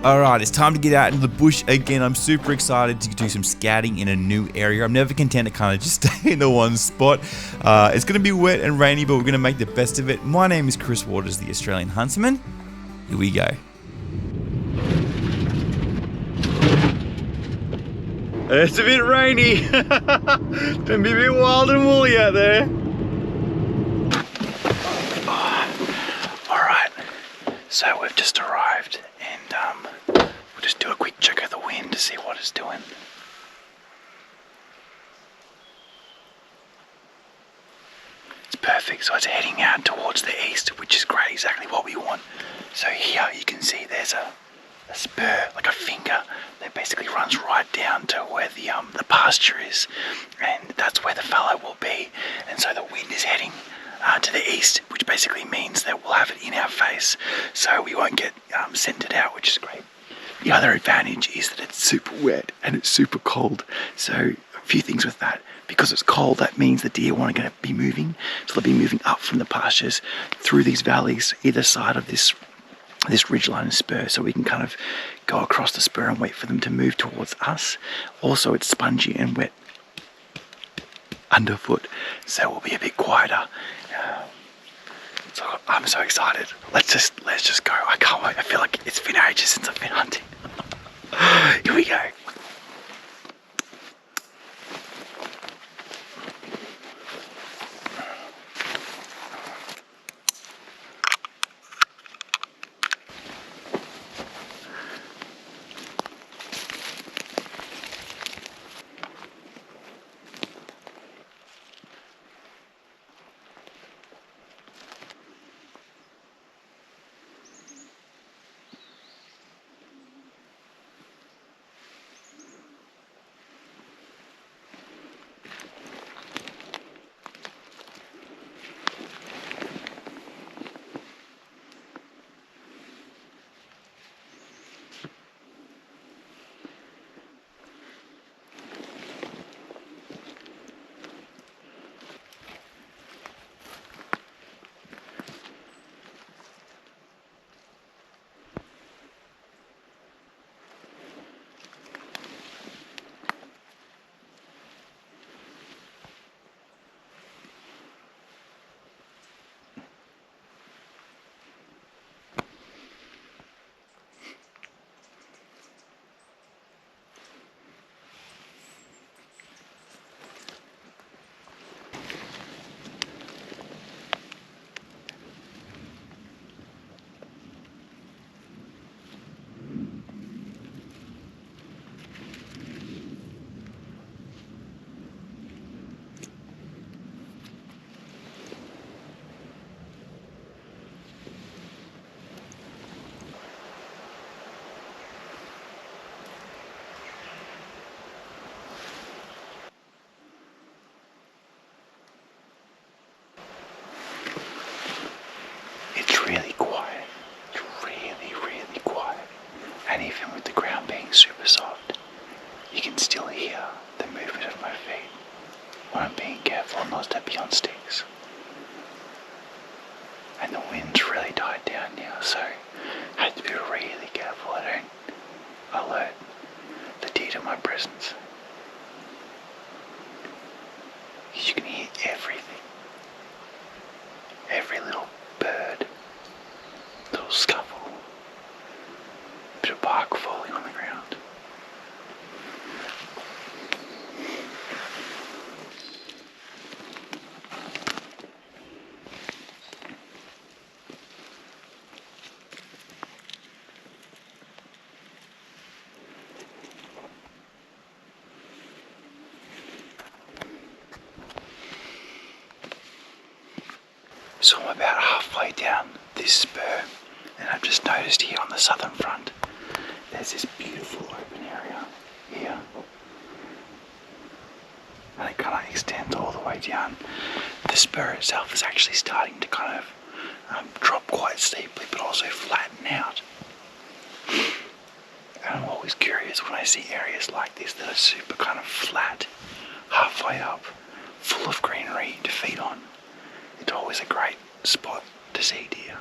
Alright, it's time to get out into the bush again. I'm super excited to do some scouting in a new area. I'm never content to kind of just stay in the one spot. It's going to be wet and rainy, but we're going to make the best of it. My name is Chris Waters, the Australian Huntsman. Here we go. It's a bit rainy. It's going to be a bit wild and woolly out there. Alright, so we've just arrived and we'll just do a quick check of the wind to see what it's doing. It's perfect, so it's heading out towards the east, which is great, exactly what we want. So here you can see there's a spur, like a finger, that basically runs right down to where the pasture is, and that's where the fallow will be. And so the wind is heading to the east, which basically means that we'll have it in our face, so we won't get scented out, which is great. The other advantage is that it's super wet and it's super cold. So a few things with that. Because it's cold, that means the deer aren't going to be moving, so they'll be moving up from the pastures through these valleys, either side of this ridgeline and spur, so we can kind of go across the spur and wait for them to move towards us. Also, it's spongy and wet underfoot, so we'll be a bit quieter. So I'm so excited. Let's just go. I can't wait. I feel like it's been ages since I've been hunting. Here we go. Really quiet. It's really quiet. And even with the ground being super soft, you can still hear the movement of my feet when I'm being careful not to step on sticks. And the wind's really died down now, so I have to be really careful I don't alert the deer to my presence. You can hear everything. Every little bird, little scuffle, bit of bark falling on the ground. So I'm about halfway down this spur, and I've just noticed here on the southern front there's this beautiful open area here, and it kind of extends all the way down. The spur itself is actually starting to kind of drop quite steeply, but also flatten out. And I'm always curious when I see areas like this that are super kind of flat, halfway up, full of greenery to feed on. It's always a great spot to see deer.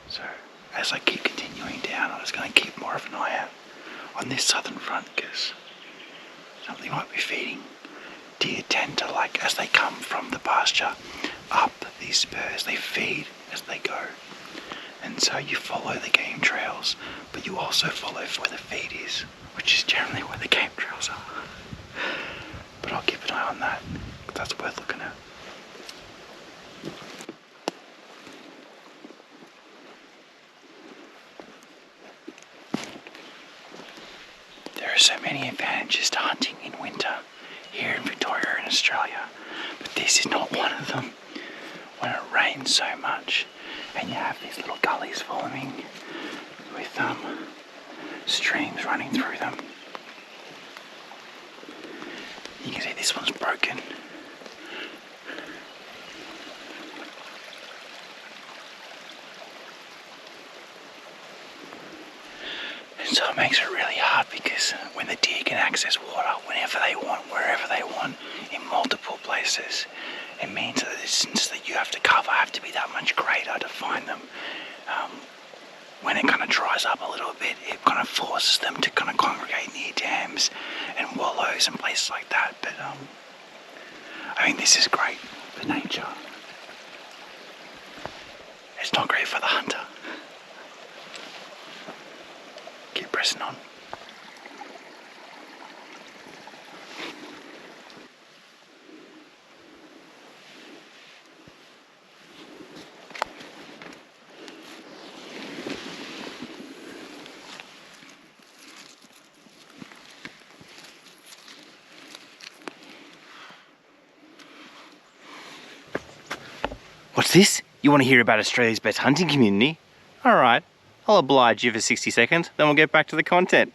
So as I keep continuing down, I'm just going to keep more of an eye out on this southern front because something might be feeding. Deer tend to, like, as they come from the pasture up these spurs, they feed as they go. And so you follow the game trails, but you also follow where the feed is, which is generally where the game trails are. But I'll keep an eye on that, because that's worth looking at. There are so many advantages to hunting in winter here in Victoria and Australia, but this is not one of them. When it rains so much and you have these little gullies following with streams running through them. You can see this one's broken. And so it makes it really hard because when the deer can access water whenever they want, wherever they want, in multiple places, it means that the distances that you have to cover have to be that much greater to find them. When it kind of dries up a little bit, it kind of forces them to kind of congregate near dams and wallows and places like that. But I mean, this is great for nature. It's not great for the hunter. Keep pressing on. What's this? You want to hear about Australia's best hunting community? Alright, I'll oblige you for 60 seconds, then we'll get back to the content.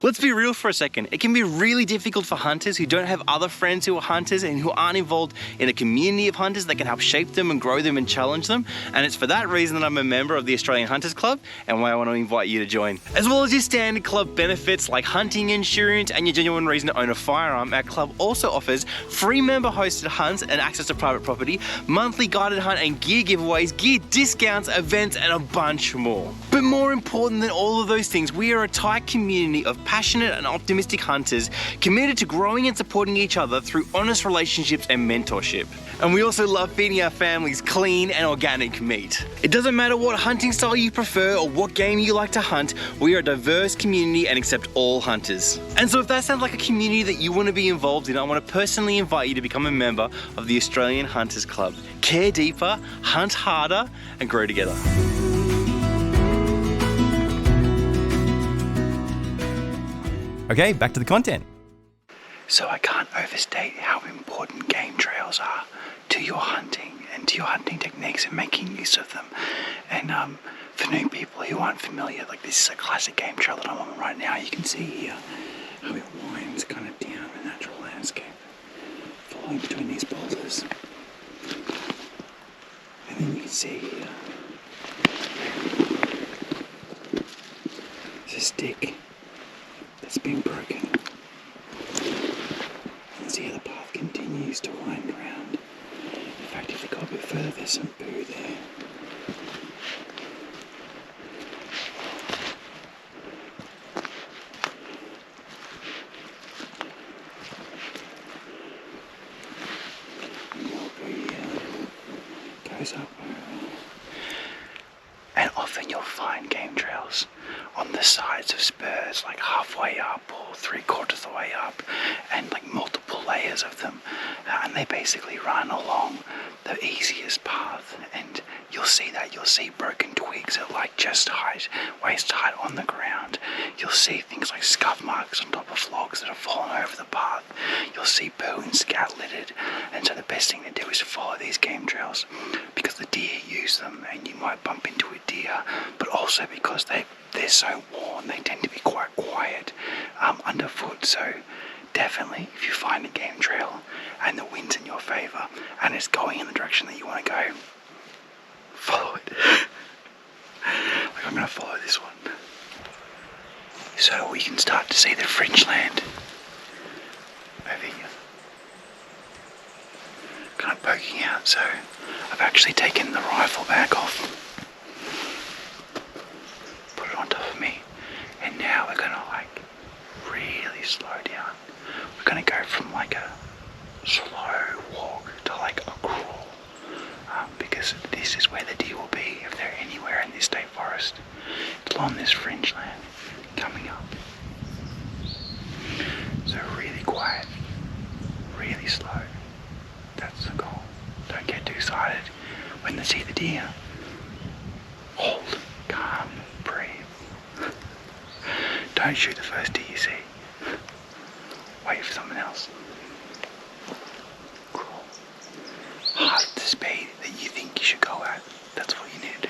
Let's be real for a second. It can be really difficult for hunters who don't have other friends who are hunters and who aren't involved in a community of hunters that can help shape them and grow them and challenge them. And it's for that reason that I'm a member of the Australian Hunters Club and why I want to invite you to join. As well as your standard club benefits like hunting insurance and your genuine reason to own a firearm, our club also offers free member hosted hunts and access to private property, monthly guided hunt and gear giveaways, gear discounts, events, and a bunch more. But more important than all of those things, we are a tight community of passionate and optimistic hunters committed to growing and supporting each other through honest relationships and mentorship. And we also love feeding our families clean and organic meat. It doesn't matter what hunting style you prefer or what game you like to hunt, we are a diverse community and accept all hunters. And so if that sounds like a community that you want to be involved in, I want to personally invite you to become a member of the Australian Hunters Club. Care deeper, hunt harder, and grow together. Okay, back to the content. So I can't overstate how important game trails are to your hunting and to your hunting techniques and making use of them. And for new people who aren't familiar, like this is a classic game trail that I'm on right now. You can see here how it winds kind of down a natural landscape, following between these boulders. And then you can see here, there's a stick that's been broken. And see how the path continues to wind around. In fact, if you go a bit further, there's some poo there. More poo here. Goes up. And often you'll find game trails on the sides of spurs, like halfway up or 3/4 of the way up, and like multiple layers of them, and they basically run along the easiest path. And you'll see that, you'll see broken twigs at like just height, waist height on the ground. You'll see things like scuff marks on top of logs that have fallen over the path. You'll see poo and scat littered, and so the best thing to do is follow these game trails because the deer use them, and you might bump into a deer, but also because they're so worn, they tend to be quite quiet underfoot. So definitely, if you find a game trail and the wind's in your favour and it's going in the direction that you want to go, follow it. Like I'm going to follow this one. So we can start to see the fringe land over here. Kind of poking out, so I've actually taken the rifle back off. Don't shoot the first deer you see. Wait for someone else. Crawl. Half the speed that you think you should go at. That's what you need to do.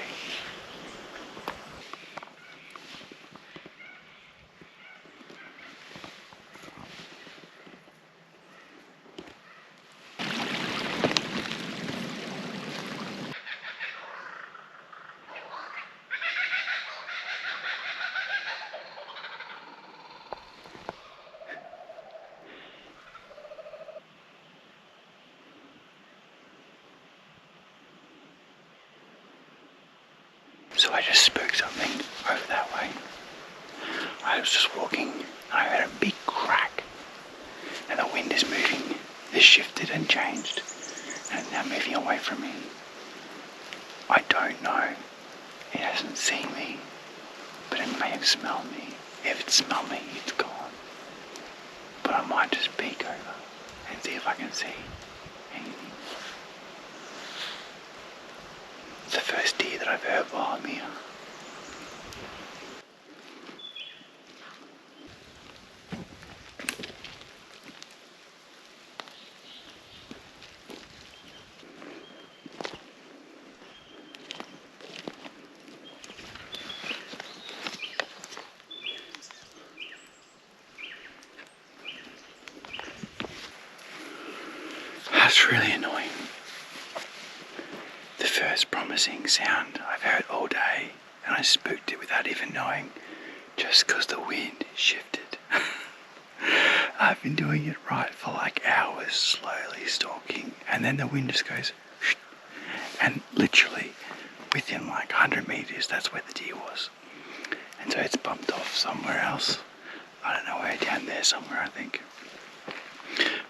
So I just spooked something over that way. I was just walking and I heard a big crack and the wind is moving. It shifted and changed and it's now moving away from me. I don't know. It hasn't seen me, but it may have smelled me. If it smelled me, it's gone. But I might just peek over and see if I can see anything. It's the first deer that I've heard while I'm here. That's really annoying. The first promising sound I've heard all day, and I spooked it without even knowing, just because the wind shifted. I've been doing it right for like hours, slowly stalking, and then the wind just goes, and literally within like 100 meters, that's where the deer was. And so it's bumped off somewhere else. I don't know where, down there somewhere, I think.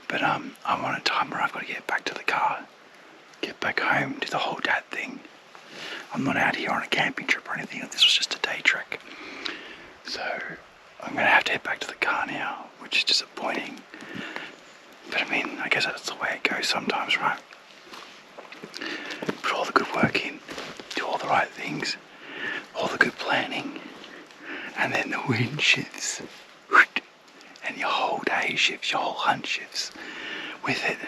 But I'm on a time where I've got to get back to the car, get back home, do the whole dad thing. I'm not out here on a camping trip or anything. This was just a day trek. So I'm going to have to head back to the car now, which is disappointing. But I mean, I guess that's the way it goes sometimes, right? Put all the good work in, do all the right things, all the good planning, and then the wind shifts. And your whole day shifts, your whole hunt shifts with it.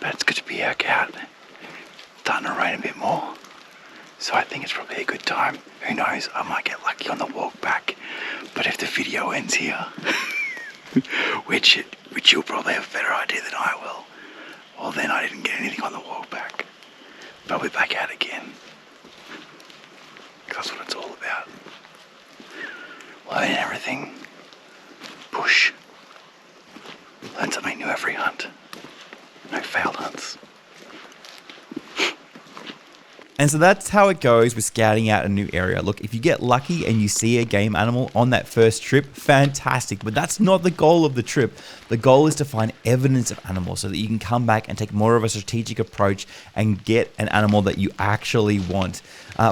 But it's good to be back out. It's starting to rain a bit more. So I think it's probably a good time. Who knows, I might get lucky on the walk back. But if the video ends here, which you'll probably have a better idea than I will, well then I didn't get anything on the walk back. But I'll be back out again. Because that's what it's all about. Learning everything. Push. Learn something new every hunt. No failed hunts. And so that's how it goes with scouting out a new area. Look, if you get lucky and you see a game animal on that first trip, fantastic. But that's not the goal of the trip. The goal is to find evidence of animals so that you can come back and take more of a strategic approach and get an animal that you actually want.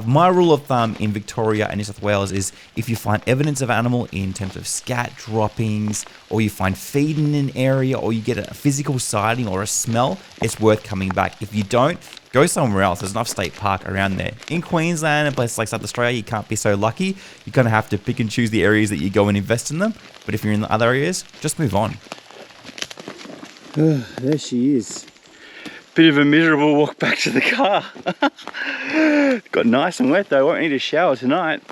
My rule of thumb in Victoria and New South Wales is if you find evidence of animal in terms of scat droppings, or you find feed in an area, or you get a physical sighting or a smell, it's worth coming back. If you don't, go somewhere else. There's enough state park around there. In Queensland and places like South Australia, you can't be so lucky. You're going to have to pick and choose the areas that you go and invest in them. But if you're in the other areas, just move on. Oh, there she is. Bit of a miserable walk back to the car. Got nice and wet though, won't need a shower tonight.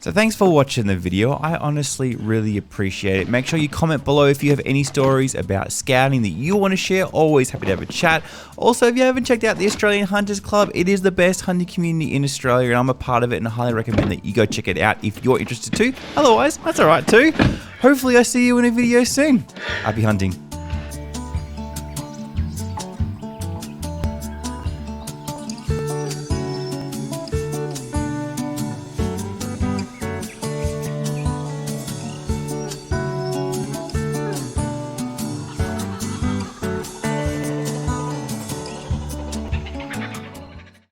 So thanks for watching the video. I honestly really appreciate it. Make sure you comment below if you have any stories about scouting that you want to share. Always happy to have a chat. Also, if you haven't checked out the Australian Hunters Club, it is the best hunting community in Australia and I'm a part of it and I highly recommend that you go check it out if you're interested too. Otherwise, that's alright too. Hopefully I see you in a video soon. Happy hunting.